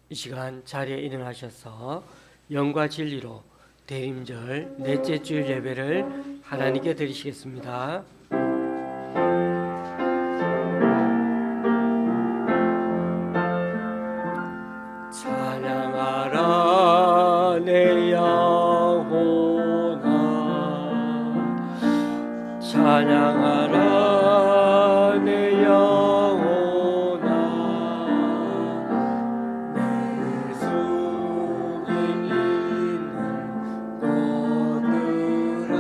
이 시간 자리에 일어나셔서 영과 진리로 대림절 넷째 주일 예배를 하나님께 드리시겠습니다. 찬양하라 내 영혼아, 찬양하라 내 영혼아, 내 속에 있는 것들아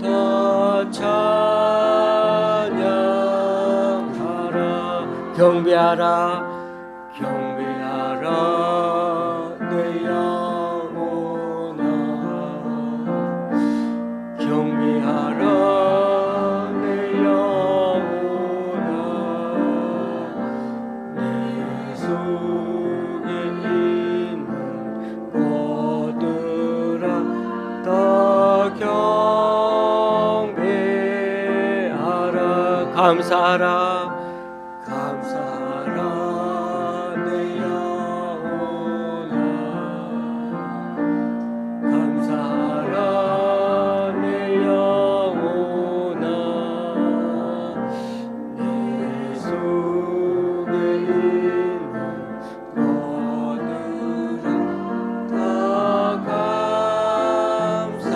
다 찬양하라. 경배하라 경배하라 내 영혼아, 경배하라 내 영혼아, 내 속에 있는 것들아 다 경배하라. 감사하라 감사하라 내 영혼아, 감사하라 내 영혼아, 내 속에 있는 것들아 다 감사하라.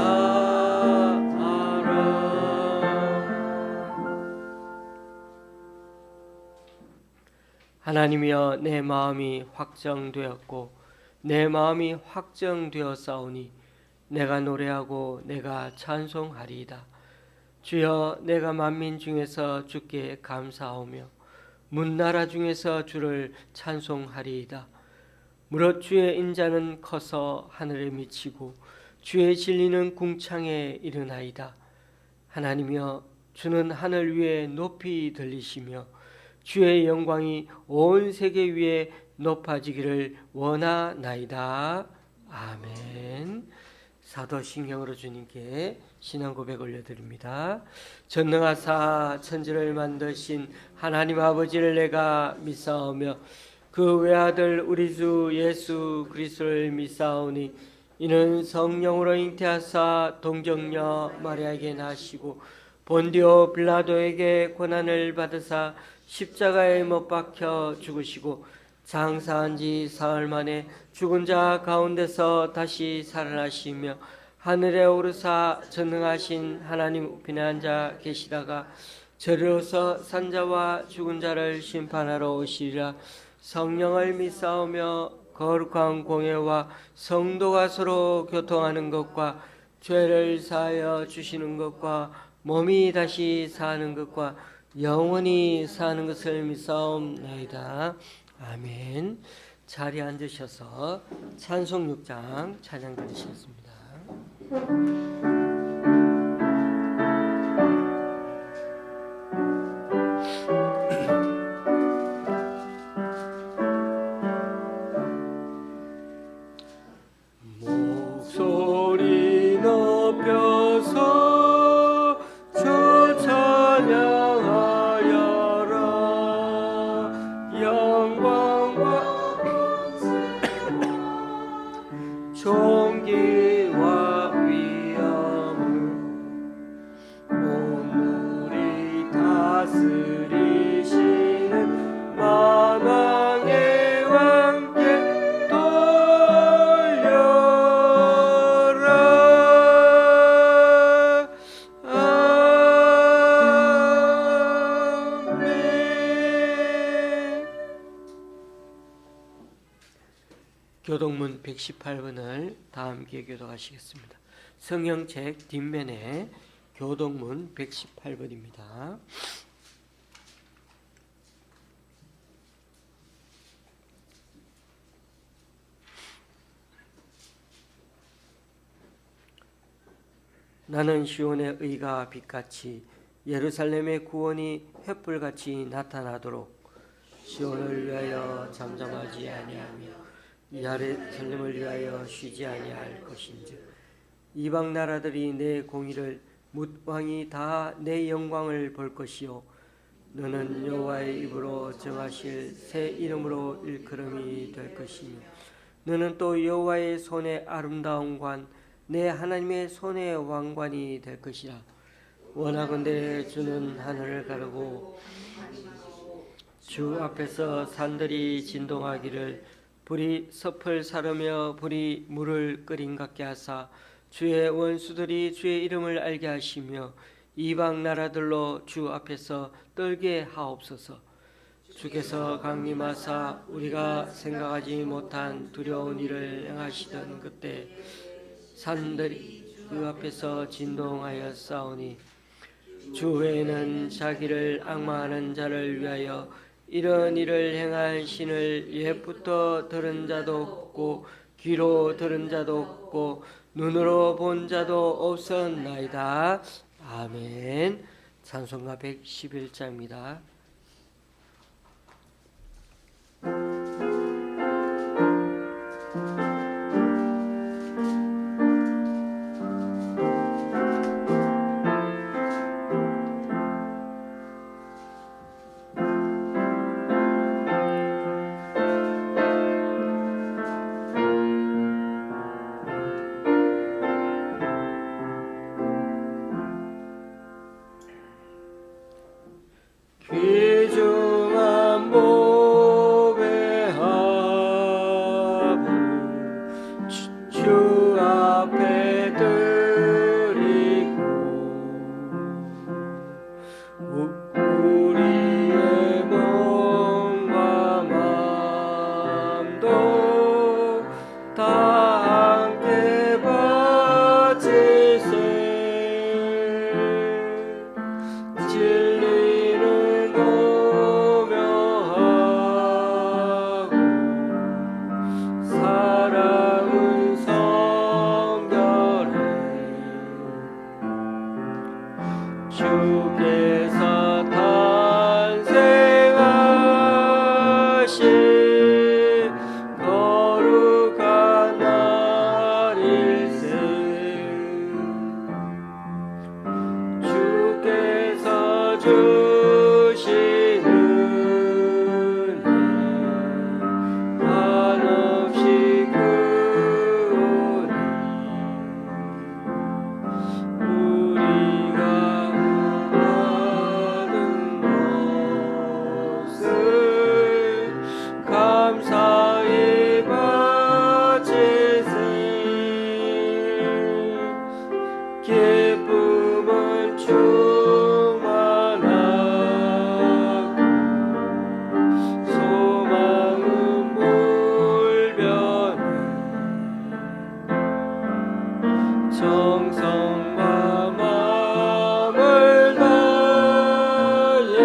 하나님이여, 내 마음이 확정되었고 내 마음이 확정되었사오니 내가 노래하고 내가 찬송하리이다. 주여, 내가 만민 중에서 주께 감사하오며 문나라 중에서 주를 찬송하리이다. 무릇 주의 인자는 커서 하늘에 미치고 주의 진리는 궁창에 이르나이다. 하나님이여, 주는 하늘 위에 높이 들리시며 주의 영광이 온 세계 위에 높아지기를 원하나이다. 아멘. 사도신경으로 주님께 신앙 고백 올려드립니다. 전능하사 천지를 만드신 하나님 아버지를 내가 믿사오며 그 외아들 우리 주 예수 그리스도를 믿사오니 이는 성령으로 잉태하사 동정녀 마리아에게 나시고 본디오 빌라도에게 고난을 받으사 십자가에 못 박혀 죽으시고 장사한 지 사흘 만에 죽은 자 가운데서 다시 살아나시며 하늘에 오르사 전능하신 하나님 우편에 앉아 계시다가 저리로서 산자와 죽은 자를 심판하러 오시리라. 성령을 믿사오며 거룩한 공예와 성도가 서로 교통하는 것과 죄를 사하여 주시는 것과 몸이 다시 사는 것과 영원히 사는 것을 믿사옵나이다. 아멘. 자리에 앉으셔서 찬송 6장 찬양 드리시겠습니다. 목소리 높여서 주 찬양하여라. 영광과 존귀와 위엄을 오늘이 다스리시는 만왕의 왕께 돌려라. 아멘. 교독문 118번을 다 함께 교독하시겠습니다. 성경책 뒷면에 교독문 118번입니다. 나는 시온의 의가 빛같이 예루살렘의 구원이 횃불같이 나타나도록 시온을 위하여 잠잠하지 아니하며 예루살렘을 위하여 쉬지 아니할 것인즉 이방 나라들이 내 공의를 뭇 왕이 다 내 영광을 볼 것이요 너는 여호와의 입으로 정하실 새 이름으로 일컬음이 될 것이며 너는 또 여호와의 손의 아름다운 관 내 하나님의 손의 왕관이 될 것이라. 원하건대 주는 하늘을 가르고 주 앞에서 산들이 진동하기를 불이 섭을 사르며 불이 물을 끓인 같게 하사 주의 원수들이 주의 이름을 알게 하시며 이방 나라들로 주 앞에서 떨게 하옵소서. 주께서 강림하사 우리가 생각하지 못한 두려운 일을 행하시던 그때 산들이 그 앞에서 진동하여 싸우니 주 외에는 자기를 앙망하는 자를 위하여 이런 일을 행할 신을 옛부터 들은 자도 없고 귀로 들은 자도 없고 눈으로 본 자도 없었나이다. 아멘. 찬송가 111자입니다. 귀중한 보배 하부 주 앞에 드리고 우리의 몸과 마음도 다 함께 바치세. 주께서 탄생하신 거룩한 날일세. 주께서 주신 은혜 한없이 크오니 우리가 감사히 바치세. 기쁨은 충만하고 소망은 불변해 정성과 마음을 다해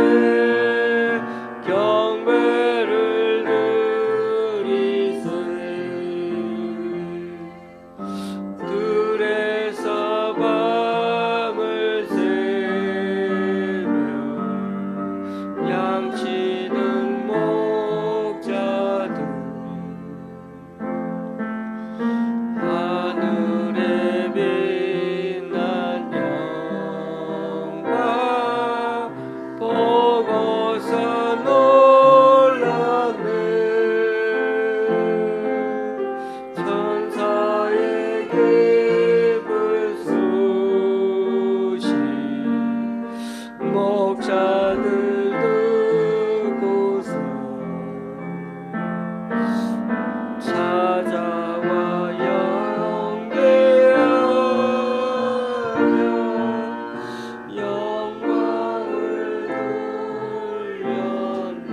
경배를 드리세. 들에서 밤을 새며 양치는 목자들 하늘에 빛난 영광 보고서 놀랐네. 천사의 깃을 쑤시 목자들 듣고서 찾아와 영계하여 영광을 돌렸네.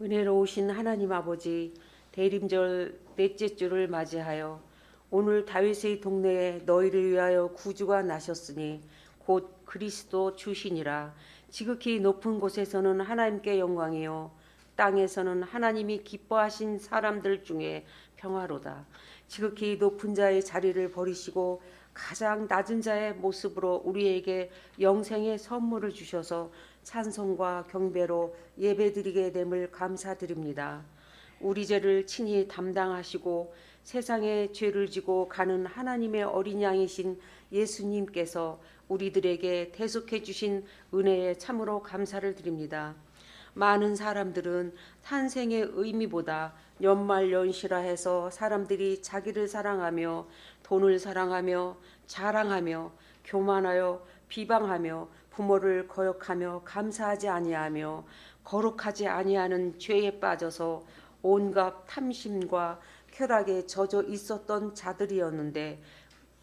은혜로우신 하나님 아버지, 대림절 넷째 주를 맞이하여 오늘 다윗의 동네에 너희를 위하여 구주가 나셨으니 곧 그리스도 주시니라. 지극히 높은 곳에서는 하나님께 영광이요 땅에서는 하나님이 기뻐하신 사람들 중에 평화로다. 지극히 높은 자의 자리를 버리시고 가장 낮은 자의 모습으로 우리에게 영생의 선물을 주셔서 찬송과 경배로 예배드리게 됨을 감사드립니다. 우리 죄를 친히 담당하시고 세상의 죄를 지고 가는 하나님의 어린 양이신 예수님께서 우리들에게 대속해 주신 은혜에 참으로 감사를 드립니다. 많은 사람들은 탄생의 의미보다 연말연시라 해서 사람들이 자기를 사랑하며 돈을 사랑하며 자랑하며 교만하여 비방하며 부모를 거역하며 감사하지 아니하며 거룩하지 아니하는 죄에 빠져서 온갖 탐심과 쾌락에 젖어 있었던 자들이었는데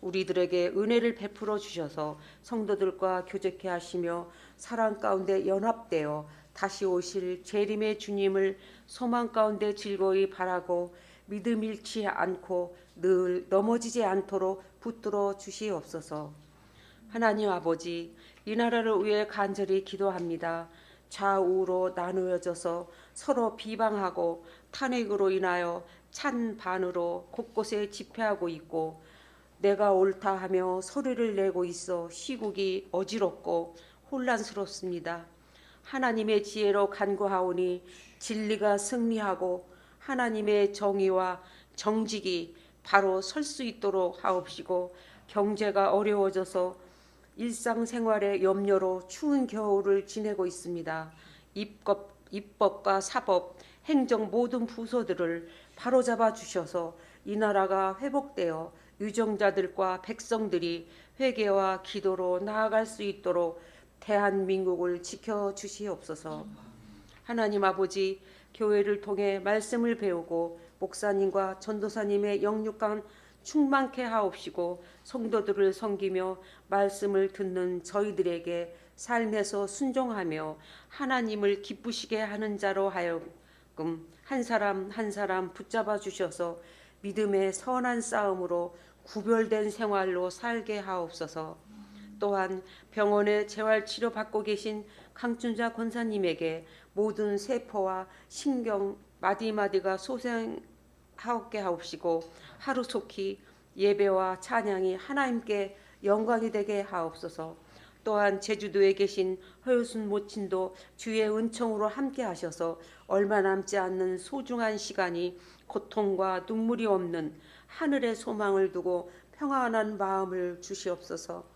우리들에게 은혜를 베풀어 주셔서 성도들과 교제케 하시며 사랑 가운데 연합되어 다시 오실 재림의 주님을 소망 가운데 즐거이 바라고 믿음 잃지 않고 늘 넘어지지 않도록 붙들어 주시옵소서. 하나님 아버지, 이 나라를 위해 간절히 기도합니다. 좌우로 나누어져서 서로 비방하고 탄핵으로 인하여 찬반으로 곳곳에 집회하고 있고 내가 옳다 하며 소리를 내고 있어 시국이 어지럽고 혼란스럽습니다. 하나님의 지혜로 간구하오니 진리가 승리하고 하나님의 정의와 정직이 바로 설 수 있도록 하옵시고 경제가 어려워져서 일상생활의 염려로 추운 겨울을 지내고 있습니다. 입법과 사법, 행정 모든 부서들을 바로잡아 주셔서 이 나라가 회복되어 유정자들과 백성들이 회개와 기도로 나아갈 수 있도록 대한민국을 지켜주시옵소서. 하나님 아버지, 교회를 통해 말씀을 배우고 목사님과 전도사님의 영육간 충만케 하옵시고 성도들을 섬기며 말씀을 듣는 저희들에게 삶에서 순종하며 하나님을 기쁘시게 하는 자로 하여금 한 사람 한 사람 붙잡아 주셔서 믿음의 선한 싸움으로 구별된 생활로 살게 하옵소서. 또한 병원에 재활치료 받고 계신 강춘자 권사님에게 모든 세포와 신경 마디마디가 소생하게 하옵시고 하루속히 예배와 찬양이 하나님께 영광이 되게 하옵소서. 또한 제주도에 계신 허효순 모친도 주의 은총으로 함께 하셔서 얼마 남지 않는 소중한 시간이 고통과 눈물이 없는 하늘의 소망을 두고 평안한 마음을 주시옵소서.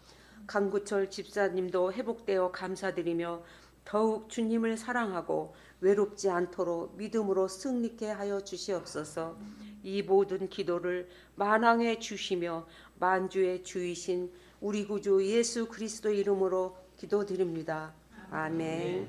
강구철 집사님도 회복되어 감사드리며 더욱 주님을 사랑하고 외롭지 않도록 믿음으로 승리케 하여 주시옵소서. 이 모든 기도를 만왕에 주시며 만주의 주이신 우리 구주 예수 그리스도 이름으로 기도드립니다. 아멘.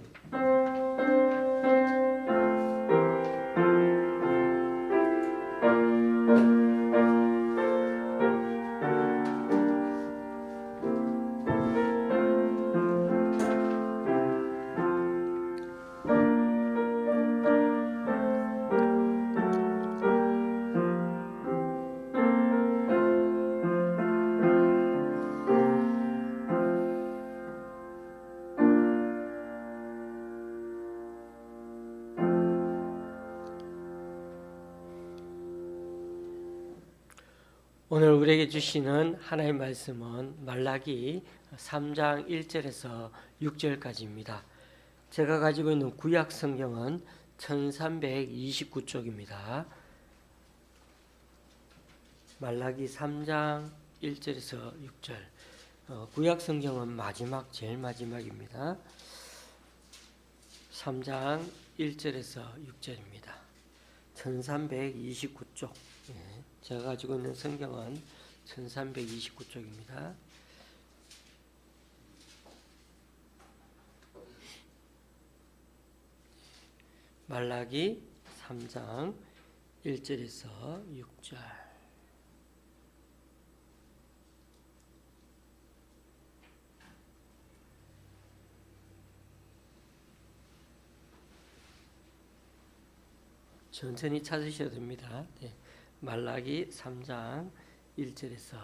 오늘 우리에게 주시는 하나님의 말씀은 말라기 3장 1절에서 6절까지입니다. 제가 가지고 있는 구약 성경은 1329쪽입니다. 말라기 3장 1절에서 6절. 구약 성경은 마지막, 제일 마지막입니다. 3장 1절에서 6절입니다. 1329쪽. 제가 가지고 있는 성경은 1329쪽입니다. 말라기 3장 1절에서 6절. 천천히 찾으셔야 됩니다. 네. 말라기 3장 1절에서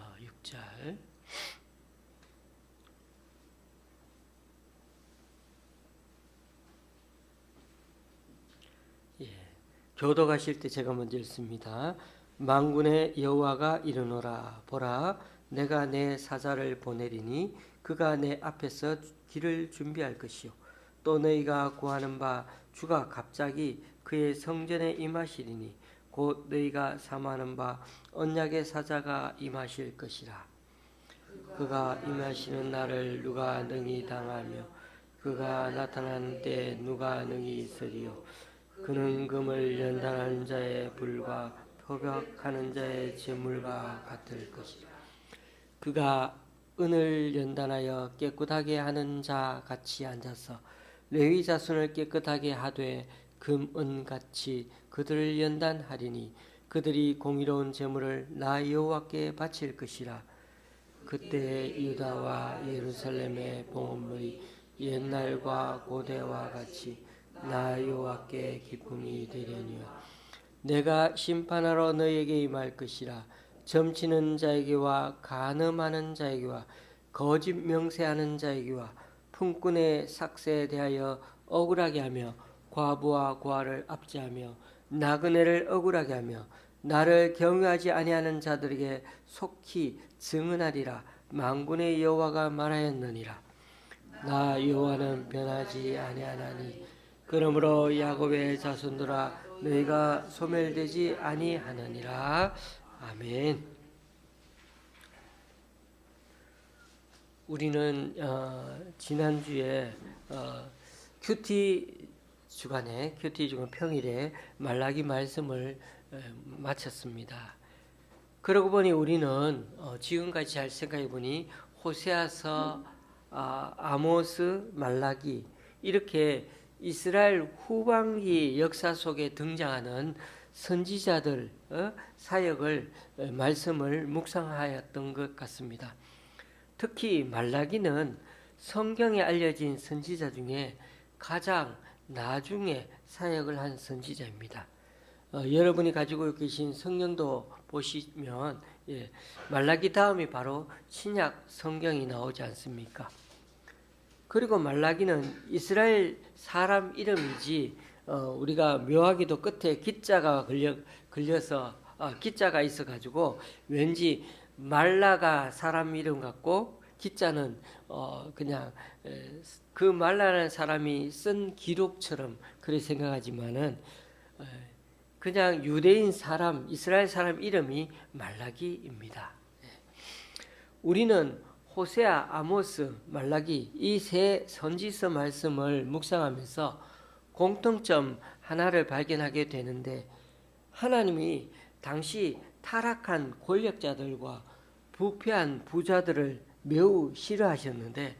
6절. 교도 가실 때 제가 먼저 읽습니다. 만군의 여호와가 이르노라. 보라, 내가 내 사자를 보내리니 그가 내 앞에서 길을 준비할 것이요 또 너희가 구하는 바 주가 갑자기 그의 성전에 임하시리니 곧 너희가 사모하는 바 언약의 사자가 임하실 것이라. 그가 임하시는 날을 누가 능히 당하며 그가 나타나는 때 누가 능히 있으리요. 그는 금을 연단하는 자의 불과 표벽하는 자의 재물과 같을 것이라. 그가 은을 연단하여 깨끗하게 하는 자 같이 앉아서 레위 자손을 깨끗하게 하되 금은같이 그들을 연단하리니 그들이 공의로운 재물을 나 여호와께 바칠 것이라. 그때 유다와 예루살렘의 봉헌물이 옛날과 고대와 같이 나 여호와께 기쁨이 되려니와 내가 심판하러 너에게 임할 것이라. 점치는 자에게와 간음하는 자에게와 거짓 명세하는 자에게와 품꾼의 삭세에 대하여 억울하게 하며 과부와 고아를 압제하며 나그네를 억울하게 하며 나를 경유하지 아니하는 자들에게 속히 증언하리라. 만군의 여호와가 말하였느니라. 나 여호와는 변하지 아니하나니 그러므로 야곱의 자손들아 너희가 소멸되지 아니하느니라. 아멘. 우리는 지난주에 큐티 주간 평일에 말라기 말씀을 마쳤습니다. 그러고 보니 우리는 지금까지 잘 생각해 보니 호세아서, 아모스, 말라기 이렇게 이스라엘 후반기 역사 속에 등장하는 선지자들 사역을 말씀을 묵상하였던 것 같습니다. 특히 말라기는 성경에 알려진 선지자 중에 가장 나중에 사역을 한 선지자입니다. 여러분이 가지고 계신 성경도 보시면 말라기 다음이 바로 신약 성경이 나오지 않습니까? 그리고 말라기는 이스라엘 사람 이름이지 우리가 묘하게도 끝에 기자가 걸려서 기자가 있어가지고 왠지 말라가 사람 이름 같고 기자는 그냥 그 말라라는 사람이 쓴 기록처럼 그렇게 생각하지만은 그냥 유대인 사람, 이스라엘 사람 이름이 말라기입니다. 우리는 호세아, 아모스, 말라기 이 세 선지서 말씀을 묵상하면서 공통점 하나를 발견하게 되는데 하나님이 당시 타락한 권력자들과 부패한 부자들을 매우 싫어하셨는데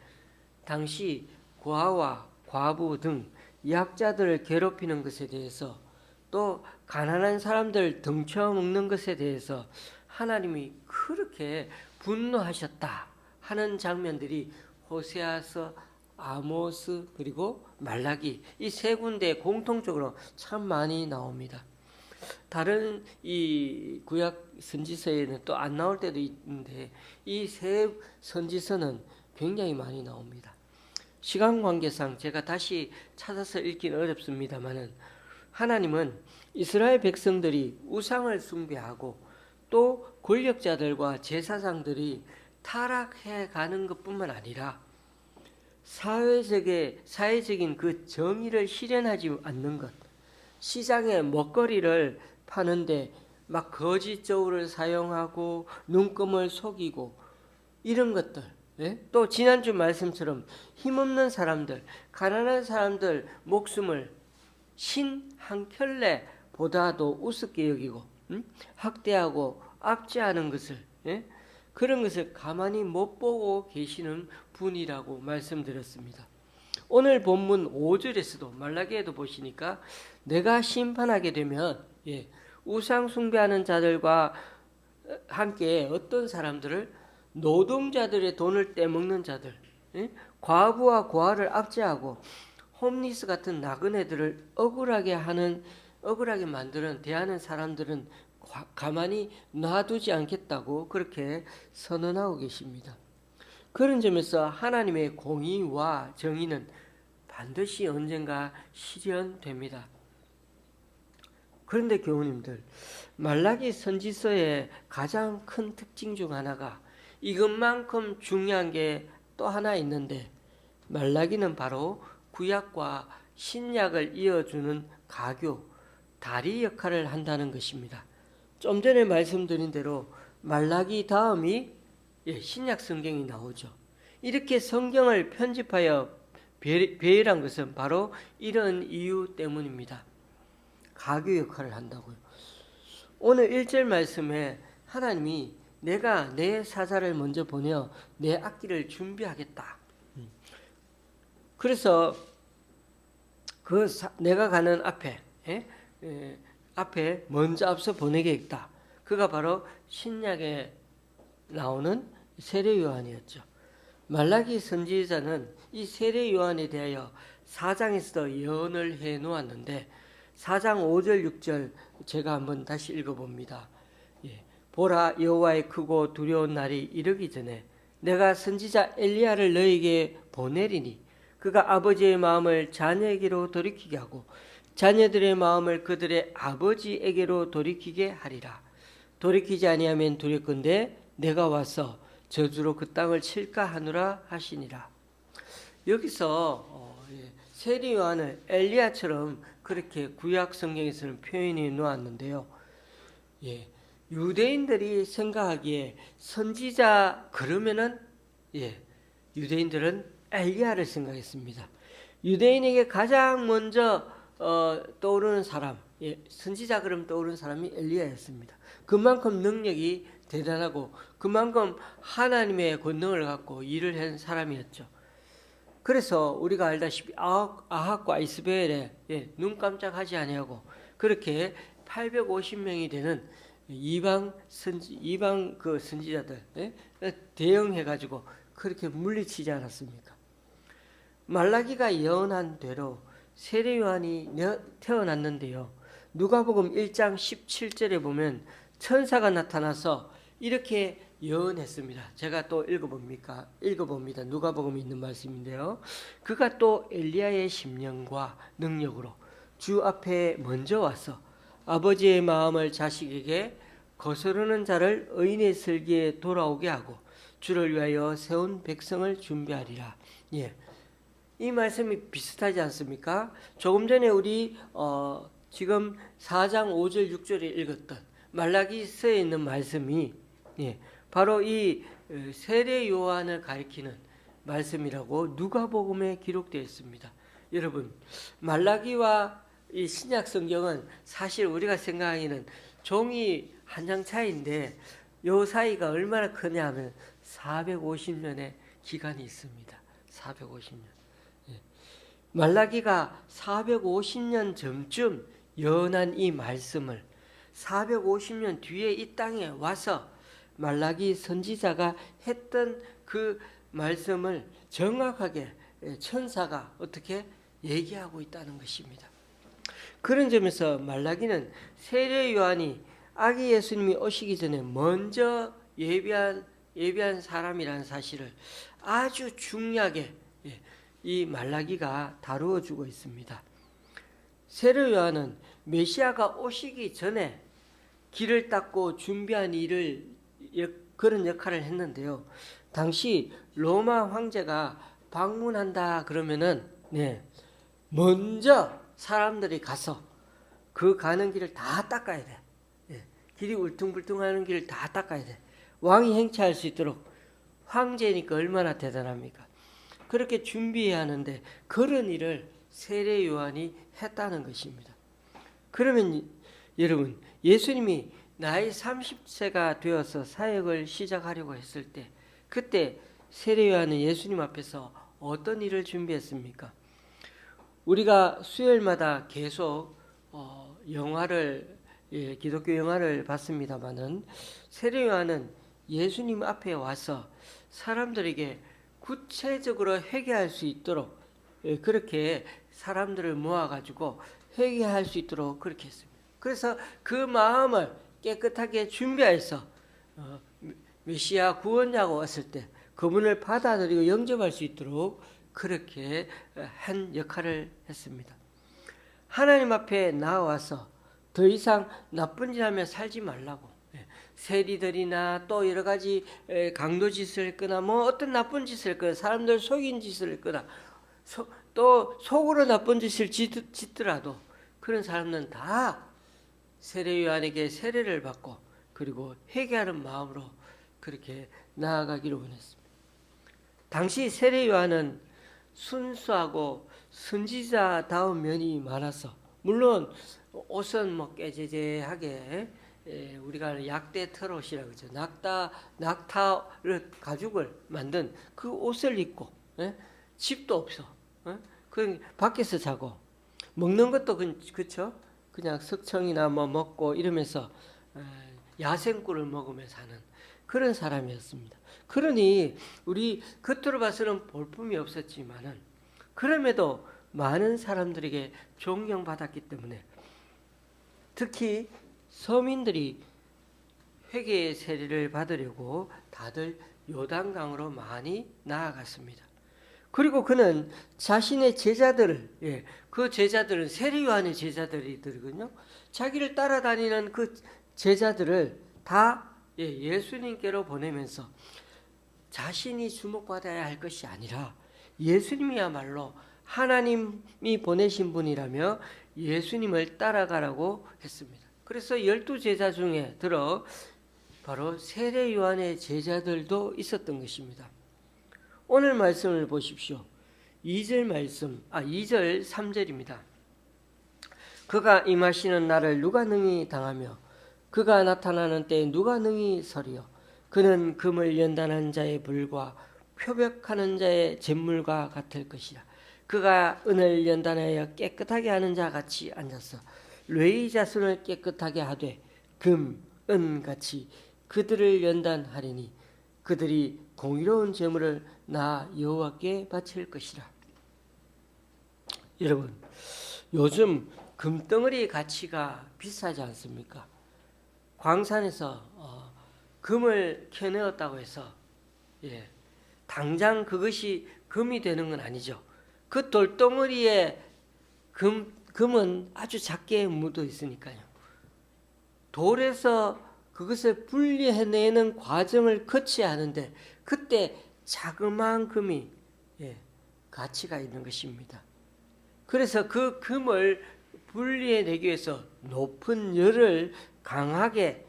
당시 고아와 과부 등 약자들을 괴롭히는 것에 대해서 또 가난한 사람들 등쳐먹는 것에 대해서 하나님이 그렇게 분노하셨다 하는 장면들이 호세아서, 아모스 그리고 말라기 이 세 군데에 공통적으로 참 많이 나옵니다. 다른 이 구약 선지서에는 또 안 나올 때도 있는데 이 세 선지서는 굉장히 많이 나옵니다. 시간 관계상 제가 다시 찾아서 읽기는 어렵습니다만은 하나님은 이스라엘 백성들이 우상을 숭배하고 또 권력자들과 제사장들이 타락해 가는 것뿐만 아니라 사회적인 그 정의를 실현하지 않는 것, 시장에 먹거리를 파는데 막 거짓 저울을 사용하고 눈금을 속이고 이런 것들, 또 지난주 말씀처럼 힘없는 사람들, 가난한 사람들 목숨을 신 한 켤레보다도 우습게 여기고 학대하고 압제하는 것을 그런 것을 가만히 못 보고 계시는 분이라고 말씀드렸습니다. 오늘 본문 5절에서도 말라기에도 보시니까 내가 심판하게 되면 우상 숭배하는 자들과 함께 어떤 사람들을 노동자들의 돈을 떼먹는 자들, 과부와 고아를 압제하고 홈리스 같은 나그네들을 억울하게 만드는 대하는 사람들은 가만히 놔두지 않겠다고 그렇게 선언하고 계십니다. 그런 점에서 하나님의 공의와 정의는 반드시 언젠가 실현됩니다. 그런데 교우님들, 말라기 선지서의 가장 큰 특징 중 하나가 이것만큼 중요한 게 또 하나 있는데, 말라기는 바로 구약과 신약을 이어주는 가교, 다리 역할을 한다는 것입니다. 좀 전에 말씀드린 대로 말라기 다음이 신약 성경이 나오죠. 이렇게 성경을 편집하여 배열한 것은 바로 이런 이유 때문입니다. 가교 역할을 한다고요. 오늘 1절 말씀에 하나님이 내가 내 사자를 먼저 보내어 내 앞길을 준비하겠다. 그래서 내가 가는 앞에 앞에 먼저 앞서 보내겠다. 그가 바로 신약에 나오는 세례 요한이었죠. 말라기 선지자는 이 세례 요한에 대하여 4장에서 예언을 해 놓았는데 4장 5절 6절 제가 한번 다시 읽어봅니다. 보라, 여호와의 크고 두려운 날이 이르기 전에 내가 선지자 엘리야를 너에게 보내리니 그가 아버지의 마음을 자녀에게로 돌이키게 하고 자녀들의 마음을 그들의 아버지에게로 돌이키게 하리라. 돌이키지 아니하면 두렵건대 내가 와서 저주로 그 땅을 칠까 하노라 하시니라. 여기서 세례 요한을 엘리야처럼 그렇게 구약 성경에서는 표현해 놓았는데요. 유대인들이 생각하기에 선지자 그러면은 유대인들은 엘리야를 생각했습니다. 유대인에게 가장 먼저 떠오르는 사람, 선지자 그럼 떠오르는 사람이 엘리야였습니다. 그만큼 능력이 대단하고 그만큼 하나님의 권능을 갖고 일을 한 사람이었죠. 그래서 우리가 알다시피 아합과 이스벨에 눈 깜짝하지 아니하고 그렇게 850명이 되는 이방 그 선지자들 대응해 가지고 그렇게 물리치지 않았습니까? 말라기가 예언한 대로 세례 요한이 태어났는데요. 누가복음 1장 17절에 보면 천사가 나타나서 이렇게 예언했습니다. 제가 또 읽어봅니다. 누가복음에 있는 말씀인데요. 그가 또 엘리야의 심령과 능력으로 주 앞에 먼저 와서 아버지의 마음을 자식에게 거스르는 자를 의인의 슬기에 돌아오게 하고 주를 위하여 세운 백성을 준비하리라. 이 말씀이 비슷하지 않습니까? 조금 전에 우리 지금 4장 5절 6절에 읽었던 말라기서에 있는 말씀이 바로 이 세례 요한을 가리키는 말씀이라고 누가복음에 기록되어 있습니다. 여러분, 말라기와 이 신약 성경은 사실 우리가 생각하기에는 종이 한 장 차이인데 요 사이가 얼마나 크냐 하면 450년의 기간이 있습니다. 450년. 말라기가 450년 전쯤 예언한 이 말씀을 450년 뒤에 이 땅에 와서 말라기 선지자가 했던 그 말씀을 정확하게 천사가 어떻게 얘기하고 있다는 것입니다. 그런 점에서 말라기는 세례 요한이 아기 예수님이 오시기 전에 먼저 예비한 사람이라는 사실을 아주 중요하게 이 말라기가 다루어 주고 있습니다. 세례 요한은 메시아가 오시기 전에 길을 닦고 준비한 그런 역할을 했는데요. 당시 로마 황제가 방문한다 그러면은 먼저 사람들이 가서 그 가는 길을 다 닦아야 돼. 길이 울퉁불퉁하는 길을 다 닦아야 돼. 왕이 행차할 수 있도록. 황제니까 얼마나 대단합니까? 그렇게 준비해야 하는데 그런 일을 세례 요한이 했다는 것입니다. 그러면 여러분, 예수님이 나이 30세가 되어서 사역을 시작하려고 했을 때 그때 세례 요한은 예수님 앞에서 어떤 일을 준비했습니까? 우리가 수요일마다 계속 기독교 영화를 봤습니다마는 세례 요한은 예수님 앞에 와서 사람들에게 구체적으로 회개할 수 있도록 그렇게 사람들을 모아가지고 회개할 수 있도록 그렇게 했습니다. 그래서 그 마음을 깨끗하게 준비해서 메시아 구원자가 왔을 때 그분을 받아들이고 영접할 수 있도록 그렇게 한 역할을 했습니다. 하나님 앞에 나와서 더 이상 나쁜 짓 하며 살지 말라고. 세리들이나 또 여러 가지 강도 짓을 했거나 뭐 어떤 나쁜 짓을 했거나 사람들 속인 짓을 했거나 또 속으로 나쁜 짓을 짓더라도 그런 사람은 다 세례 요한에게 세례를 받고 그리고 회개하는 마음으로 그렇게 나아가기를 원했습니다. 당시 세례 요한은 순수하고 선지자다운 면이 많아서 물론 옷은 뭐 깨재재하게 우리가 약대 트롯이라고 그러죠. 낙타를 가죽을 만든 그 옷을 입고 집도 없어. 그 밖에서 자고 먹는 것도 그쵸? 그냥 석청이나 뭐 먹고 이러면서 야생꿀을 먹으며 사는 그런 사람이었습니다. 그러니 우리 겉으로 봐서는 볼품이 없었지만은 그럼에도 많은 사람들에게 존경받았기 때문에 특히 서민들이 회개의 세례를 받으려고 다들 요단강으로 많이 나아갔습니다. 그리고 그는 자신의 제자들을 그 제자들은 세례 요한의 제자들이거든요. 자기를 따라다니는 그 제자들을 다 예수님께로 보내면서 자신이 주목받아야 할 것이 아니라 예수님이야말로 하나님이 보내신 분이라며 예수님을 따라가라고 했습니다. 그래서 12제자 중에 들어 바로 세례 요한의 제자들도 있었던 것입니다. 오늘 말씀을 보십시오. 2절 3절입니다. 그가 임하시는 날을 누가 능히 당하며 그가 나타나는 때에 누가 능히 서리요. 그는 금을 연단한 자의 불과 표벽하는 자의 잿물과 같을 것이라. 그가 은을 연단하여 깨끗하게 하는 자 같이 앉아서 레위 자손을 깨끗하게 하되 금, 은같이 그들을 연단하리니 그들이 공의로운 제물을 나 여호와께 바칠 것이라. 여러분, 요즘 금덩어리 가치가 비싸지 않습니까? 광산에서 금을 캐내었다고 해서 당장 그것이 금이 되는 건 아니죠. 그 돌덩어리에 금은 아주 작게 묻어 있으니까요. 돌에서 그것을 분리해내는 과정을 거쳐야 하는데 그때 자그마한 금이 가치가 있는 것입니다. 그래서 그 금을 분리해내기 위해서 높은 열을 강하게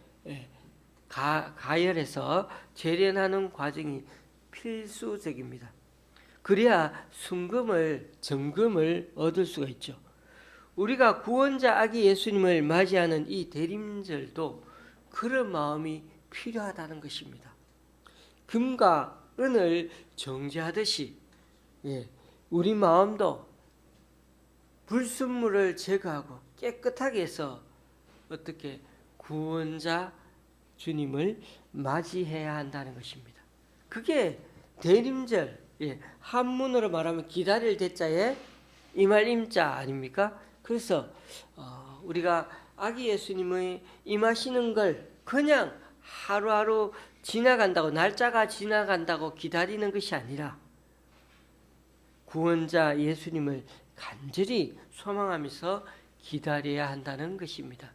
가열해서 재련하는 과정이 필수적입니다. 그래야 순금을 정금을 얻을 수가 있죠. 우리가 구원자 아기 예수님을 맞이하는 이 대림절도 그런 마음이 필요하다는 것입니다. 금과 은을 정제하듯이 우리 마음도 불순물을 제거하고 깨끗하게 해서 어떻게 구원자 주님을 맞이해야 한다는 것입니다. 그게 대림절, 한문으로 말하면 기다릴 대자에 임할 임자 아닙니까? 그래서 우리가 아기 예수님의 임하시는 걸 그냥 하루하루 지나간다고, 날짜가 지나간다고 기다리는 것이 아니라 구원자 예수님을 간절히 소망하면서 기다려야 한다는 것입니다.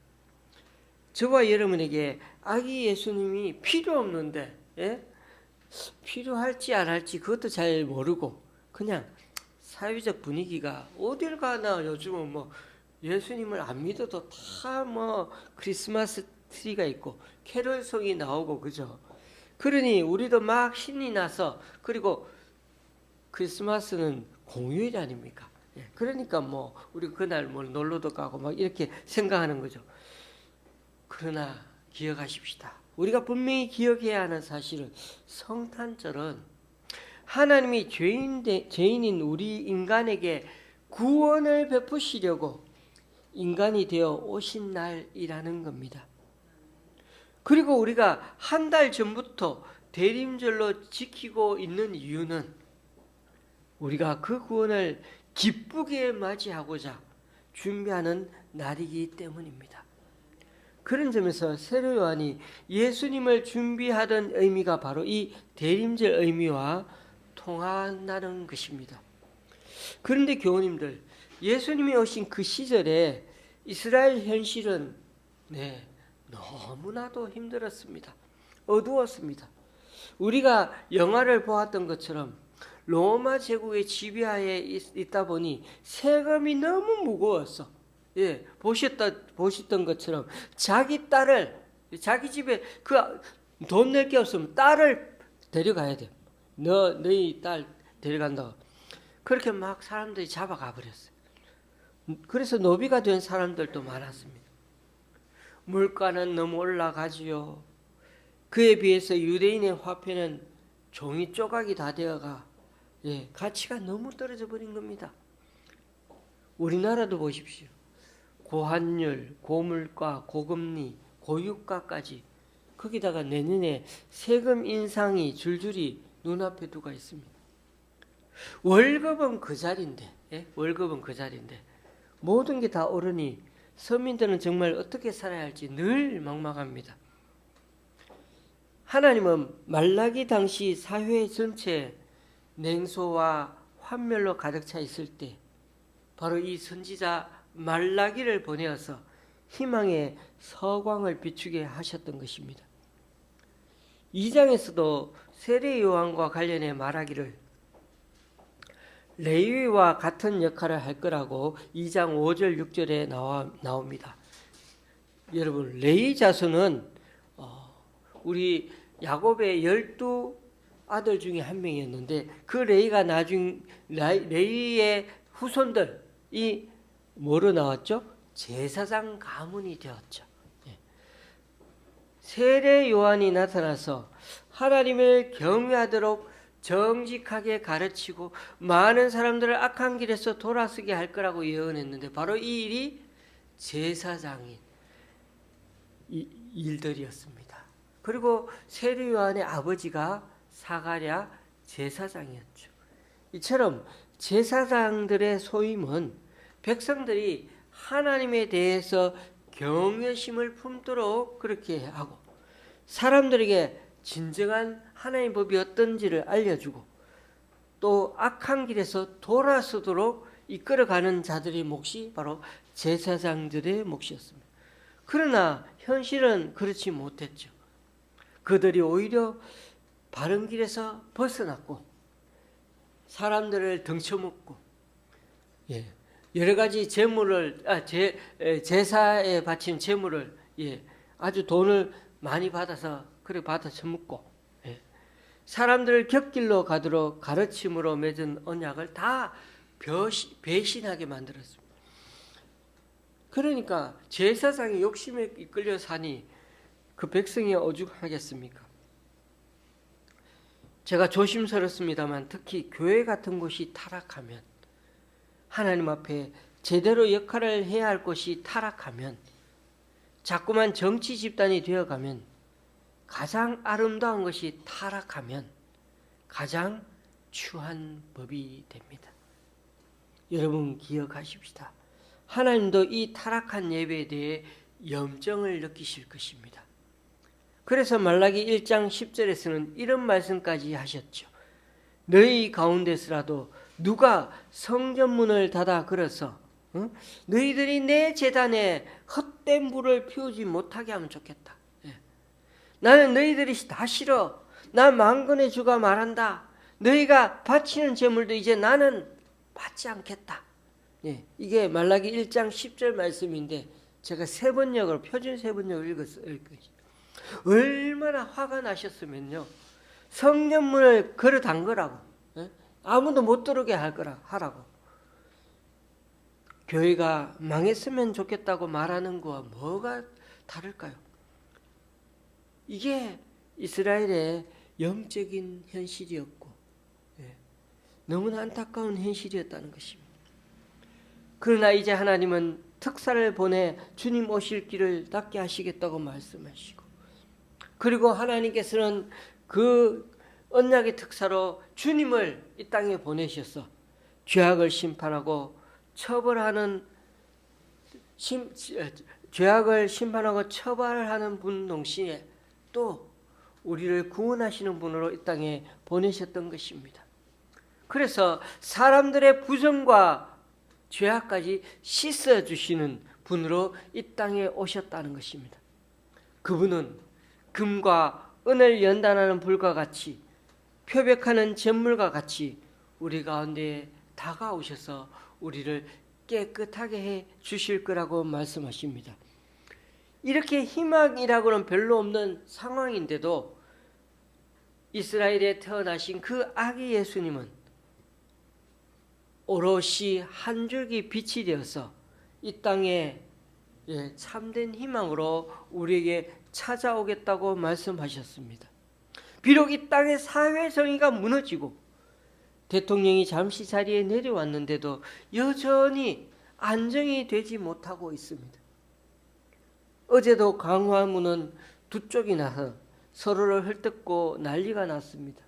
저와 여러분에게 아기 예수님이 필요 없는데 필요할지 안 할지 그것도 잘 모르고 그냥 사회적 분위기가 어딜 가나 요즘은 뭐 예수님을 안 믿어도 다 뭐 크리스마스 트리가 있고 캐롤송이 나오고 그죠? 그러니 우리도 막 신이 나서 그리고 크리스마스는 공휴일 아닙니까? 그러니까 뭐 우리 그날 뭐 놀러도 가고 막 이렇게 생각하는 거죠. 그러나 기억하십시다. 우리가 분명히 기억해야 하는 사실은 성탄절은 하나님이 죄인인 우리 인간에게 구원을 베푸시려고 인간이 되어 오신 날이라는 겁니다. 그리고 우리가 한 달 전부터 대림절로 지키고 있는 이유는 우리가 그 구원을 기쁘게 맞이하고자 준비하는 날이기 때문입니다. 그런 점에서 세례 요한이 예수님을 준비하던 의미가 바로 이 대림절 의미와 통한다는 것입니다. 그런데 교우님들, 예수님이 오신 그 시절에 이스라엘 현실은 네, 너무나도 힘들었습니다. 어두웠습니다. 우리가 영화를 보았던 것처럼 로마 제국의 지배하에 있다 보니 세금이 너무 무거웠어. 예, 보셨던 것처럼 자기 딸을 자기 집에 그 돈 낼 게 없으면 딸을 데려가야 돼. 너희 딸 데려간다고. 그렇게 막 사람들이 잡아가 버렸어요. 그래서 노비가 된 사람들도 많았습니다. 물가는 너무 올라가지요. 그에 비해서 유대인의 화폐는 종이 조각이 다 되어가 가치가 너무 떨어져 버린 겁니다. 우리나라도 보십시오. 고환율, 고물가, 고금리, 고유가까지 거기다가 내년에 세금 인상이 줄줄이 눈앞에 두고 있습니다. 월급은 그 자리인데 월급은 그 자리인데 모든 게 다 오르니 서민들은 정말 어떻게 살아야 할지 늘 막막합니다. 하나님은 말라기 당시 사회 전체에 냉소와 환멸로 가득 차 있을 때 바로 이 선지자 말라기를 보내어서 희망의 서광을 비추게 하셨던 것입니다. 2장에서도 세례 요한과 관련해 말하기를 레위와 같은 역할을 할 거라고 2장 5절 6절에 나옵니다. 여러분, 레위 자손은 우리 야곱의 12 아들 중에 한 명이었는데 그 레위가 레위의 후손들이 뭐로 나왔죠? 제사장 가문이 되었죠. 세례 요한이 나타나서 하나님을 경외하도록 정직하게 가르치고 많은 사람들을 악한 길에서 돌아서게 할 거라고 예언했는데 바로 이 일이 제사장인 일들이었습니다. 그리고 세례 요한의 아버지가 사가랴 제사장이었죠. 이처럼 제사장들의 소임은 백성들이 하나님에 대해서 경외심을 품도록 그렇게 하고 사람들에게 진정한 하나님의 법이 어떤지를 알려주고 또 악한 길에서 돌아서도록 이끌어가는 자들의 몫이 바로 제사장들의 몫이었습니다. 그러나 현실은 그렇지 못했죠. 그들이 오히려 바른 길에서 벗어났고 사람들을 등쳐먹고 여러 가지 제사에 바친 제물을 아주 돈을 많이 받아서 그래 받아 처먹고 사람들을 곁길로 가도록 가르침으로 맺은 언약을 다 배신하게 만들었습니다. 그러니까 제사장이 욕심에 이끌려 사니 그 백성이 오죽하겠습니까? 제가 조심스럽습니다만 특히 교회 같은 곳이 타락하면 하나님 앞에 제대로 역할을 해야 할 곳이 타락하면 자꾸만 정치 집단이 되어가면 가장 아름다운 것이 타락하면 가장 추한 법이 됩니다. 여러분 기억하십시다. 하나님도 이 타락한 예배에 대해 염증을 느끼실 것입니다. 그래서 말라기 1장 10절에서는 이런 말씀까지 하셨죠. 너희 가운데서라도 누가 성전문을 닫아 걸어서 너희들이 내 제단에 헛된 불을 피우지 못하게 하면 좋겠다. 나는 너희들이 다 싫어. 나 만군의 주가 말한다. 너희가 바치는 제물도 이제 나는 받지 않겠다. 이게 말라기 1장 10절 말씀인데 제가 세번역으로 표준 세번역을 읽었어요. 얼마나 화가 나셨으면요. 성전문을 걸어 담그라고. 아무도 못 들어오게 하라고. 교회가 망했으면 좋겠다고 말하는 거와 뭐가 다를까요? 이게 이스라엘의 영적인 현실이었고 너무나 안타까운 현실이었다는 것입니다. 그러나 이제 하나님은 특사를 보내 주님 오실 길을 닦게 하시겠다고 말씀하시고 그리고 하나님께서는 그 언약의 특사로 주님을 이 땅에 보내셔서 죄악을 심판하고 처벌하는 죄악을 심판하고 처벌하는 분 동시에 또 우리를 구원하시는 분으로 이 땅에 보내셨던 것입니다. 그래서 사람들의 부정과 죄악까지 씻어주시는 분으로 이 땅에 오셨다는 것입니다. 그분은 금과 은을 연단하는 불과 같이 표백하는 잿물과 같이 우리 가운데 다가오셔서 우리를 깨끗하게 해 주실 거라고 말씀하십니다. 이렇게 희망이라고는 별로 없는 상황인데도 이스라엘에 태어나신 그 아기 예수님은 오롯이 한 줄기 빛이 되어서 이 땅에 참된 희망으로 우리에게 찾아오겠다고 말씀하셨습니다. 비록 이 땅의 사회 정의가 무너지고 대통령이 잠시 자리에 내려왔는데도 여전히 안정이 되지 못하고 있습니다. 어제도 광화문은 두 쪽이 나서 서로를 헐뜯고 난리가 났습니다.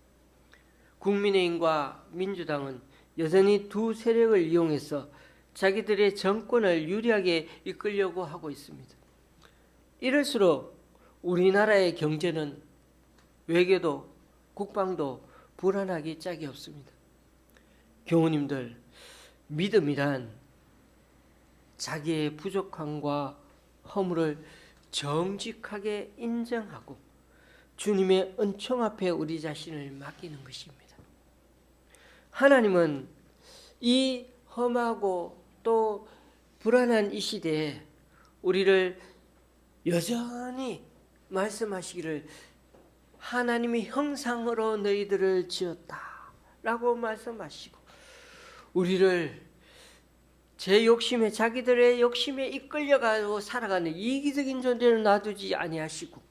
국민의힘과 민주당은 여전히 두 세력을 이용해서 자기들의 정권을 유리하게 이끌려고 하고 있습니다. 이럴수록 우리나라의 경제는 외교도 국방도 불안하기 짝이 없습니다. 교우님들, 믿음이란 자기의 부족함과 허물을 정직하게 인정하고 주님의 은총 앞에 우리 자신을 맡기는 것입니다. 하나님은 이 험하고 또 불안한 이 시대에 우리를 여전히 말씀하시기를 하나님의 형상으로 너희들을 지었다 라고 말씀하시고 우리를 제 욕심에 자기들의 욕심에 이끌려가고 살아가는 이기적인 존재를 놔두지 아니하시고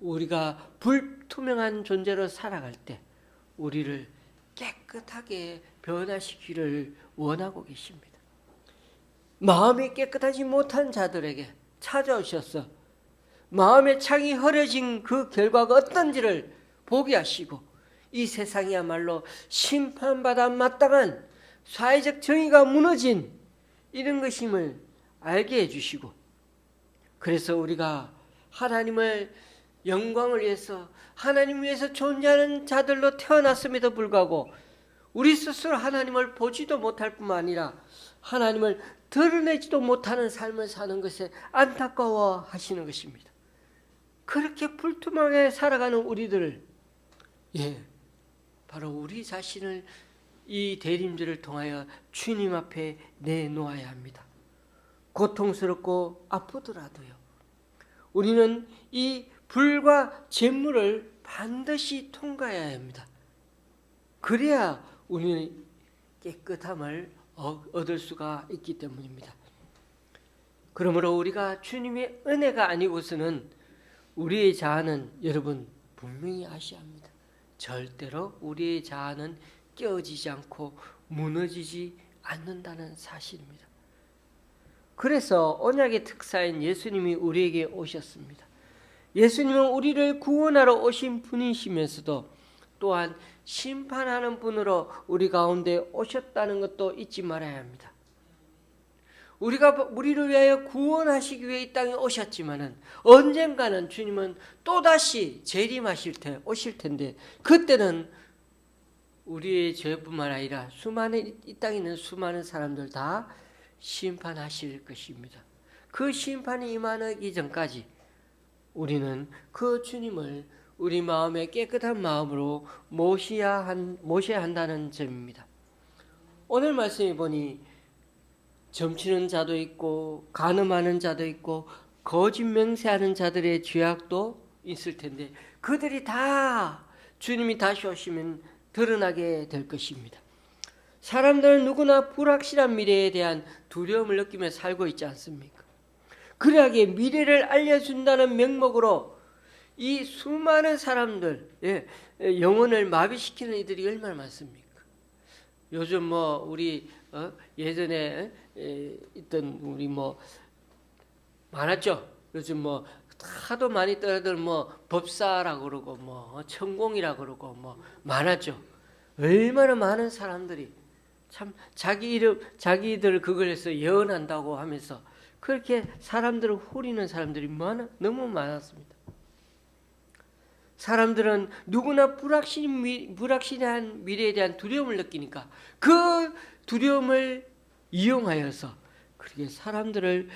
우리가 불투명한 존재로 살아갈 때 우리를 깨끗하게 변화시키기를 원하고 계십니다. 마음이 깨끗하지 못한 자들에게 찾아오셔서 마음의 창이 흐려진 그 결과가 어떤지를 보게 하시고 이 세상이야말로 심판받아 마땅한 사회적 정의가 무너진 이런 것임을 알게 해주시고 그래서 우리가 하나님을 영광을 위해서 하나님 위해서 존재하는 자들로 태어났음에도 불구하고 우리 스스로 하나님을 보지도 못할 뿐만 아니라 하나님을 드러내지도 못하는 삶을 사는 것에 안타까워 하시는 것입니다. 그렇게 불투명하게 살아가는 우리들을 바로 우리 자신을 이 대림절을 통하여 주님 앞에 내놓아야 합니다. 고통스럽고 아프더라도요. 우리는 이 불과 잿물을 반드시 통과해야 합니다. 그래야 우리는 깨끗함을 얻을 수가 있기 때문입니다. 그러므로 우리가 주님의 은혜가 아니고서는 우리의 자아는 여러분 분명히 아셔야 합니다. 절대로 우리의 자아는 깨어지지 않고 무너지지 않는다는 사실입니다. 그래서 언약의 특사인 예수님이 우리에게 오셨습니다. 예수님은 우리를 구원하러 오신 분이시면서도 또한 심판하는 분으로 우리 가운데 오셨다는 것도 잊지 말아야 합니다. 우리를 위하여 구원하시기 위해 이 땅에 오셨지만은 언젠가는 주님은 또다시 재림하실 때 오실 텐데 그때는 우리의 죄뿐만 아니라 이 땅에 있는 수많은 사람들 다 심판하실 것입니다. 그 심판이 임하기 전까지 우리는 그 주님을 우리 마음에 깨끗한 마음으로 모셔야 한다는 점입니다. 오늘 말씀에 보니 점치는 자도 있고 간음하는 자도 있고 거짓 맹세하는 자들의 죄악도 있을 텐데 그들이 다 주님이 다시 오시면 드러나게 될 것입니다. 사람들은 누구나 불확실한 미래에 대한 두려움을 느끼며 살고 있지 않습니까? 그러하기에 미래를 알려준다는 명목으로 이 수많은 사람들 영혼을 마비시키는 이들이 얼마나 많습니까? 요즘 우리 예전에 있던 우리 많았죠. 요즘 하도 많이 떠들 법사라고 그러고 천공이라고 그러고 많았죠. 얼마나 많은 사람들이 참 자기들 그걸 해서 예언한다고 하면서 그렇게 사람들을 후리는 사람들이 너무 많았습니다. 사람들은 누구나 불확실한 미래에 대한 두려움을 느끼니까 그 두려움을 이용하여서 그렇게 사람들을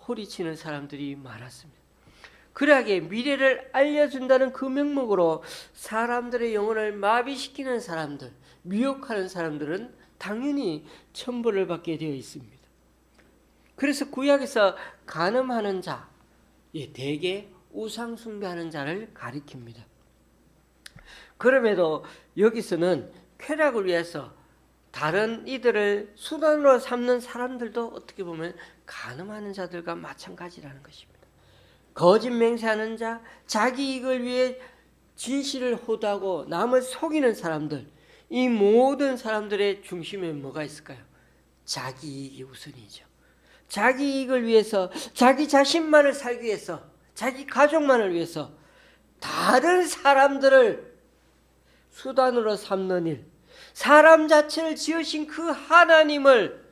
호리치는 사람들이 많았습니다. 그러하기에 미래를 알려준다는 그 명목으로 사람들의 영혼을 마비시키는 사람들, 미혹하는 사람들은 당연히 천벌을 받게 되어 있습니다. 그래서 구약에서 간음하는 자, 대개 우상 숭배하는 자를 가리킵니다. 그럼에도 여기서는 쾌락을 위해서 다른 이들을 수단으로 삼는 사람들도 어떻게 보면 간음하는 자들과 마찬가지라는 것입니다. 거짓 맹세하는 자, 자기 이익을 위해 진실을 호도하고 남을 속이는 사람들, 이 모든 사람들의 중심에 뭐가 있을까요? 자기 이익이 우선이죠. 자기 이익을 위해서, 자기 자신만을 살기 위해서, 자기 가족만을 위해서 다른 사람들을 수단으로 삼는 일, 사람 자체를 지으신 그 하나님을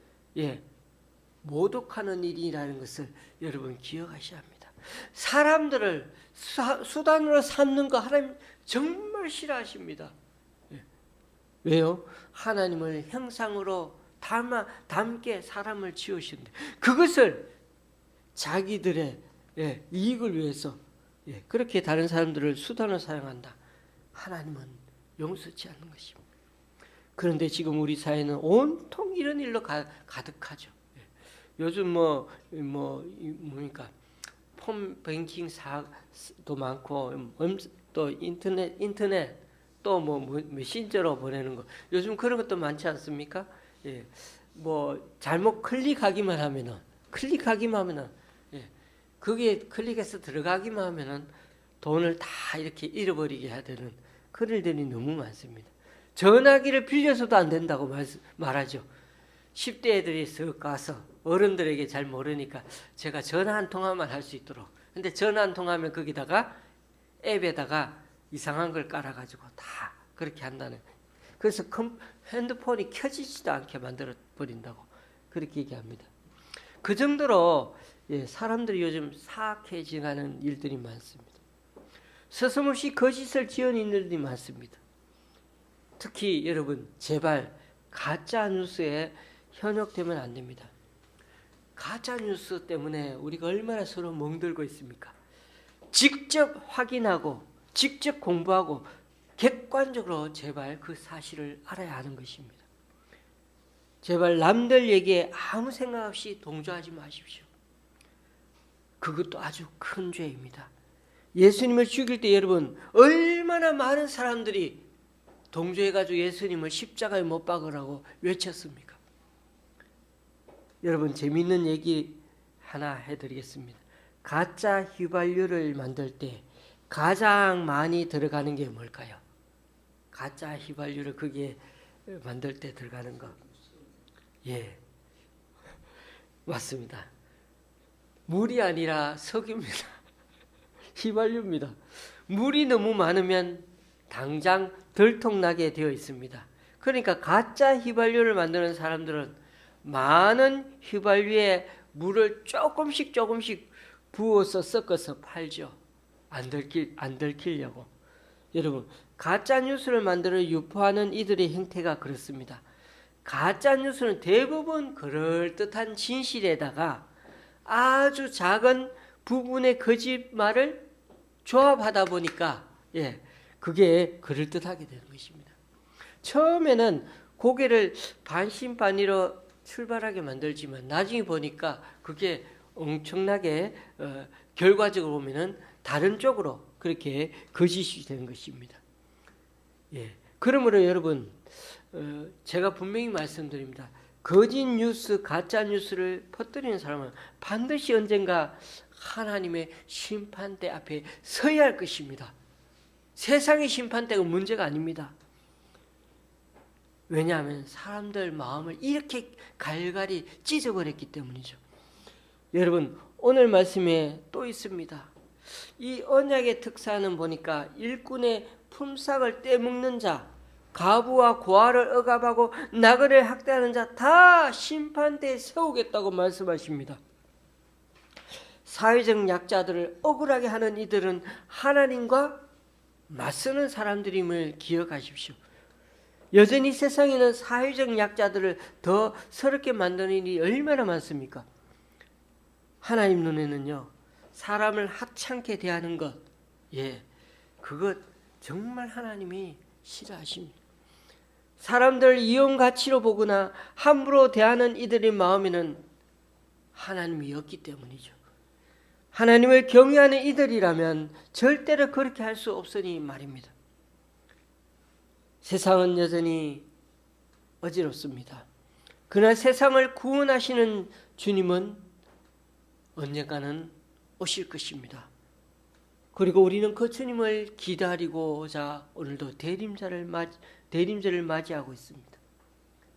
모독하는 일이라는 것을 여러분 기억하셔야 합니다. 사람들을 수단으로 삼는 거 하나님 정말 싫어하십니다. 왜요? 하나님을 형상으로 닮게 사람을 지으셨는데 그것을 자기들의 이익을 위해서 그렇게 다른 사람들을 수단으로 사용한다. 하나님은 용서치 않는 것입니다. 그런데 지금 우리 사회는 온통 이런 일로 가득하죠. 요즘 뭡니까? 폰 뱅킹 사도 많고 또 인터넷 또 메신저로 보내는 거 요즘 그런 것도 많지 않습니까? 잘못 클릭하기만 하면은 그게 클릭해서 들어가기만 하면은 돈을 다 이렇게 잃어버리게 해야 되는 그런 일들이 너무 많습니다. 전화기를 빌려서도 안 된다고 말하죠. 10대 애들이 쓱 가서 어른들에게 잘 모르니까 제가 전화 한 통화만 할 수 있도록. 근데 전화 한 통화하면 거기다가 앱에다가 이상한 걸 깔아가지고 다 그렇게 한다는. 그래서 핸드폰이 켜지지도 않게 만들어 버린다고 그렇게 얘기합니다. 그 정도로 사람들이 요즘 사악해지는 일들이 많습니다. 서슴없이 거짓을 지어내는 일들이 많습니다. 특히 여러분 제발 가짜 뉴스에 현혹되면 안 됩니다. 가짜 뉴스 때문에 우리가 얼마나 서로 멍들고 있습니까? 직접 확인하고 직접 공부하고 객관적으로 제발 그 사실을 알아야 하는 것입니다. 제발 남들 얘기에 아무 생각 없이 동조하지 마십시오. 그것도 아주 큰 죄입니다. 예수님을 죽일 때 여러분 얼마나 많은 사람들이 동조해가지고 예수님을 십자가에 못 박으라고 외쳤습니까? 여러분 재미있는 얘기 하나 해드리겠습니다. 가짜 휘발유를 만들 때 가장 많이 들어가는 게 뭘까요? 가짜 휘발유를 거기에 만들 때 들어가는 거. 맞습니다. 물이 아니라 석유입니다. 휘발유입니다. 물이 너무 많으면 당장 들통나게 되어 있습니다. 그러니까 가짜 휘발유를 만드는 사람들은 많은 휘발유에 물을 조금씩 부어서 섞어서 팔죠. 안 들키려고. 여러분 가짜 뉴스를 만들어 유포하는 이들의 형태가 그렇습니다. 가짜 뉴스는 대부분 그럴듯한 진실에다가 아주 작은 부분의 거짓말을 조합하다 보니까 그게 그럴듯하게 되는 것입니다. 처음에는 고개를 반신반의로 출발하게 만들지만 나중에 보니까 그게 엄청나게 결과적으로 보면은 다른 쪽으로 그렇게 거짓이 되는 것입니다. 그러므로 여러분 제가 분명히 말씀드립니다. 거짓 뉴스, 가짜 뉴스를 퍼뜨리는 사람은 반드시 언젠가 하나님의 심판대 앞에 서야 할 것입니다. 세상의 심판대가 문제가 아닙니다. 왜냐하면 사람들 마음을 이렇게 갈갈이 찢어버렸기 때문이죠. 여러분 오늘 말씀에 또 있습니다. 이 언약의 특사는 보니까 일꾼의 품삯을 떼먹는 자, 가부와 고아를 억압하고 나그네를 학대하는 자 다 심판대에 세우겠다고 말씀하십니다. 사회적 약자들을 억울하게 하는 이들은 하나님과 맞서는 사람들임을 기억하십시오. 여전히 세상에는 사회적 약자들을 더 서럽게 만드는 일이 얼마나 많습니까? 하나님 눈에는요, 사람을 하찮게 대하는 것, 그것 정말 하나님이 싫어하십니다. 사람들 이용 가치로 보거나 함부로 대하는 이들의 마음에는 하나님이 없기 때문이죠. 하나님을 경외하는 이들이라면 절대로 그렇게 할 수 없으니 말입니다. 세상은 여전히 어지럽습니다. 그러나 세상을 구원하시는 주님은 언젠가는 오실 것입니다. 그리고 우리는 그 주님을 기다리고자 오늘도 대림절을 맞이하고 있습니다.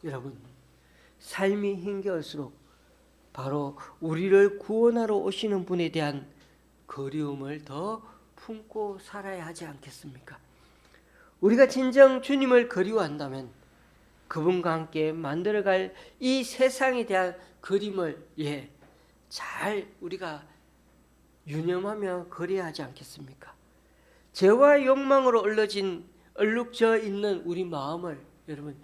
여러분, 삶이 힘겨울수록 바로 우리를 구원하러 오시는 분에 대한 그리움을 더 품고 살아야 하지 않겠습니까? 우리가 진정 주님을 그리워한다면 그분과 함께 만들어갈 이 세상에 대한 그림을 잘 우리가 유념하며 그려야 하지 않겠습니까? 죄와 욕망으로 얼룩져 있는 우리 마음을 여러분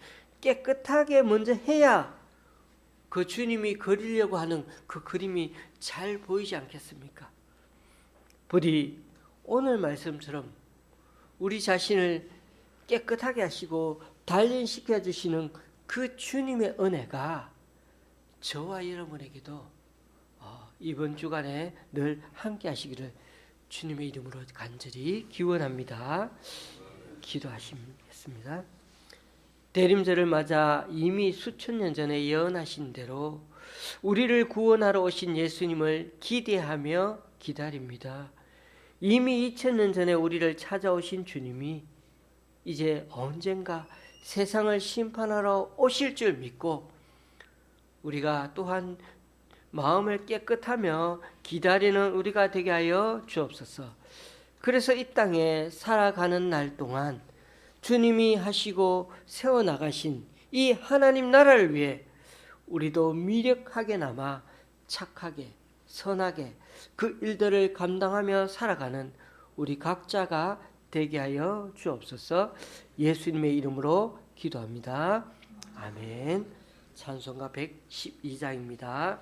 깨끗하게 먼저 해야 그 주님이 그리려고 하는 그 그림이 잘 보이지 않겠습니까? 부디 오늘 말씀처럼 우리 자신을 깨끗하게 하시고 단련시켜 주시는 그 주님의 은혜가 저와 여러분에게도 이번 주간에 늘 함께 하시기를 주님의 이름으로 간절히 기원합니다. 기도하시겠습니다. 대림절을 맞아 이미 수천 년 전에 예언하신 대로 우리를 구원하러 오신 예수님을 기대하며 기다립니다. 이미 2000년 전에 우리를 찾아오신 주님이 이제 언젠가 세상을 심판하러 오실 줄 믿고 우리가 또한 마음을 깨끗하며 기다리는 우리가 되게 하여 주옵소서. 그래서 이 땅에 살아가는 날 동안 주님이 하시고 세워나가신 이 하나님 나라를 위해 우리도 미력하게 남아 착하게 선하게 그 일들을 감당하며 살아가는 우리 각자가 되게 하여 주옵소서. 예수님의 이름으로 기도합니다. 아멘. 찬송가 112장입니다.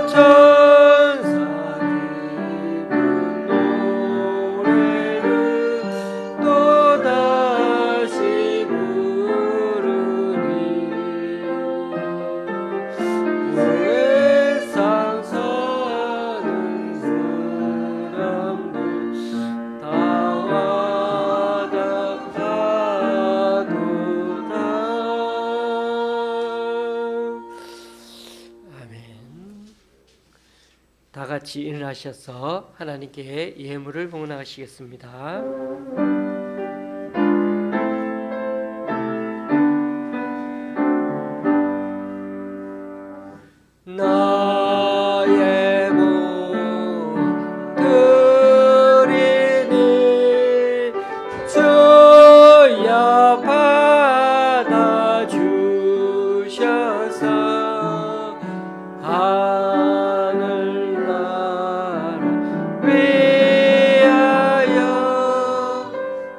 천사 기쁜 노래를 또다시 부르니 세상 사는 사람들 다 와닿아도다. 아멘. 다 같이 일어나셔서 하나님께 예물을 봉헌하시겠습니다. 나의 몸 드리니 주여 받아주셔서 하늘나라 위하여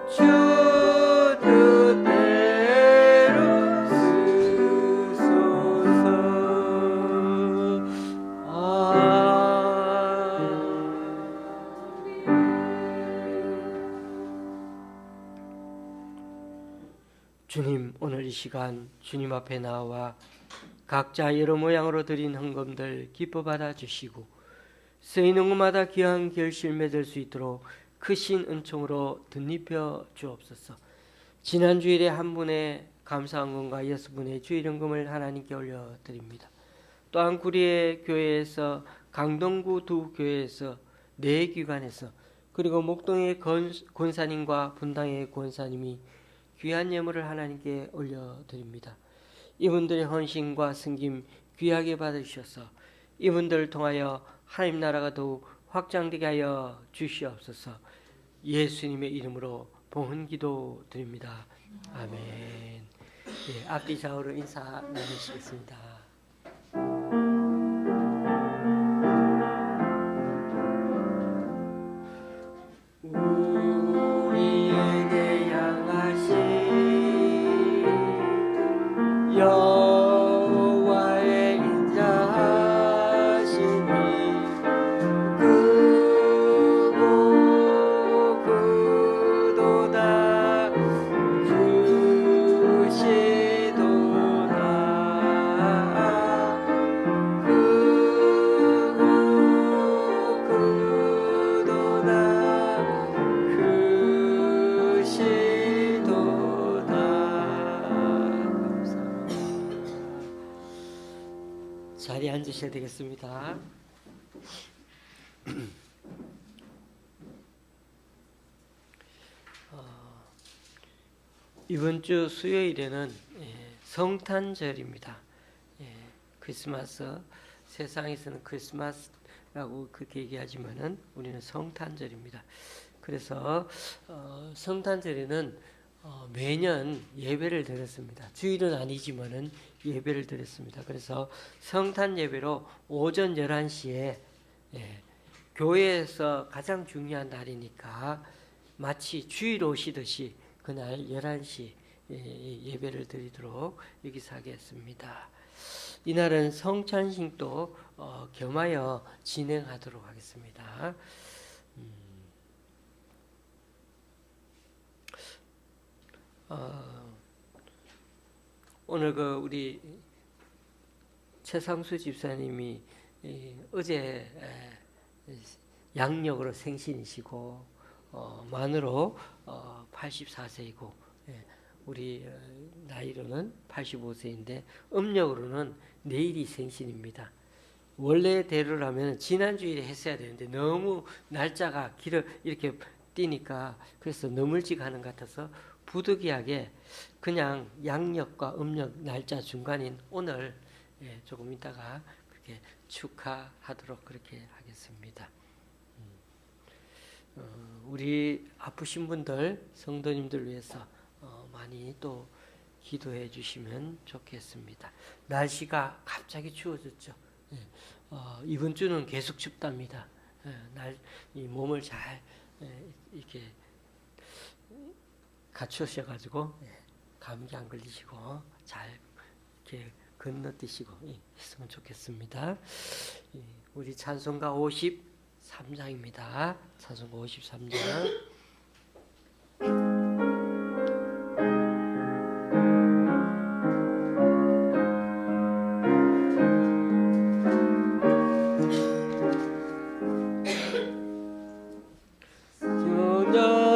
주 뜻대로 쓰소서. 주님, 오늘 이 시간 주님 앞에 나와 각자 여러 모양으로 드린 헌금들 기뻐 받아주시고 쓰이는 곳마다 귀한 결실 맺을 수 있도록 크신 은총으로 덧입혀 주옵소서. 지난 주일에 한 분의 감사헌금과 6분의 주일헌금을 하나님께 올려드립니다. 또한 구리의 교회에서, 강동구 두 교회에서, 네 기관에서, 그리고 목동의 권사님과 분당의 권사님이 귀한 예물을 하나님께 올려드립니다. 이분들의 헌신과 섬김 귀하게 받으셔서 이분들을 통하여 하나님 나라가 더욱 확장되게 하여 주시옵소서. 예수님의 이름으로 봉헌기도 드립니다. 아멘. 예, 앞뒤 좌우로 인사 나누시겠습니다. 우리에게 향하신 여호와의 인자하심이 크고 크도다 크시도다 크고 크도다 크시도다. 자리에 앉으셔야 되겠습니다. 이번 주 수요일에는 성탄절입니다. 크리스마스, 세상에서는 크리스마스라고 그렇게 얘기하지만은 우리는 성탄절입니다. 그래서 성탄절에는 매년 예배를 드렸습니다. 주일은 아니지만은 예배를 드렸습니다. 그래서 성탄 예배로 오전 11시에 교회에서 가장 중요한 날이니까 마치 주일 오시듯이 그날 11시 예배를 드리도록 여기서 하겠습니다. 이날은 성찬식도 겸하여 진행하도록 하겠습니다. 오늘 우리 최상수 집사님이 어제 양력으로 생신이시고 만으로 84세이고 우리 나이로는 85세인데 음력으로는 내일이 생신입니다. 원래대로라면 지난주일에 했어야 되는데 너무 날짜가 길어 이렇게 뛰니까 그래서 너물직 하는 것 같아서 부득이하게 그냥 양력과 음력 날짜 중간인 오늘 조금 있다가 그렇게 축하하도록 그렇게 하겠습니다. 우리 아프신 분들 성도님들 위해서 많이 또 기도해 주시면 좋겠습니다. 날씨가 갑자기 추워졌죠. 이번 주는 계속 춥답니다. 이 몸을 잘 이렇게 갖추셔가지고 감기 안 걸리시고 잘 이렇게 건너뛰시고 했으면 좋겠습니다. 우리 찬송가 53장입니다. 찬송가 53장.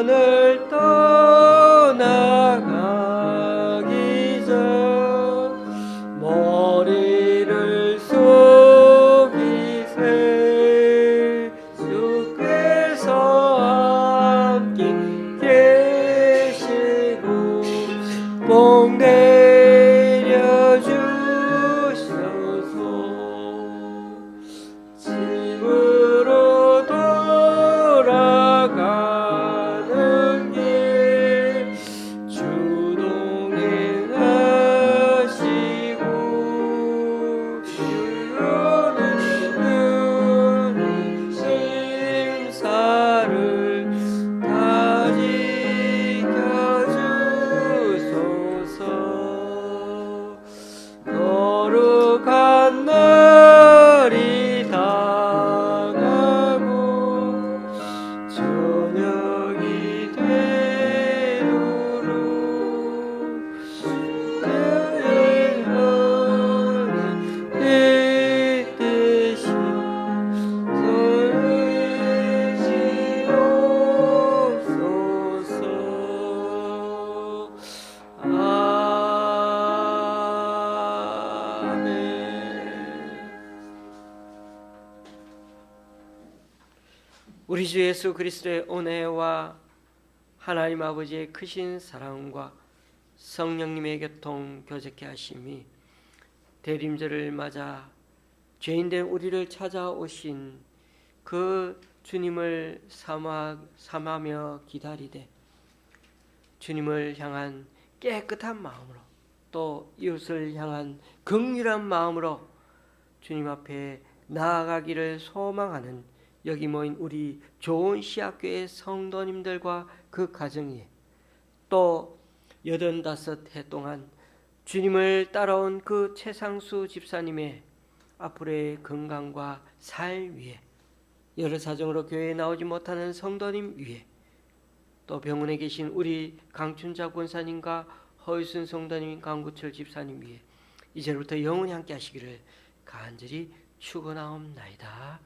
전을 떠나가기 전 머리를 숙이세 주께서 함께 계시고 복 내려주셔서 집으로 돌아가는 길 주동행하시고 주로는 심사를 다 지켜주소서. 거룩한 날이 다가고 저녁이 되도록 여행하는 때 대신 설지옵소서. 우리 주 예수 그리스도의 은혜와 하나님 아버지의 크신 사랑과 성령님의 교통 교제케 하심이 대림절을 맞아 죄인된 우리를 찾아오신 그 주님을 삼하며 기다리되 주님을 향한 깨끗한 마음으로 또 이웃을 향한 긍휼한 마음으로 주님 앞에 나아가기를 소망하는 여기 모인 우리 좋은 시학교의 성도님들과 그 가정이 또 85해 동안 주님을 따라온 그 최상수 집사님의 앞으로의 건강과 살 위에 여러 사정으로 교회에 나오지 못하는 성도님 위에 또 병원에 계신 우리 강춘자 권사님과 허유순 성도님, 강구철 집사님 위에 이제부터 영원히 함께 하시기를 간절히 축원하옵나이다.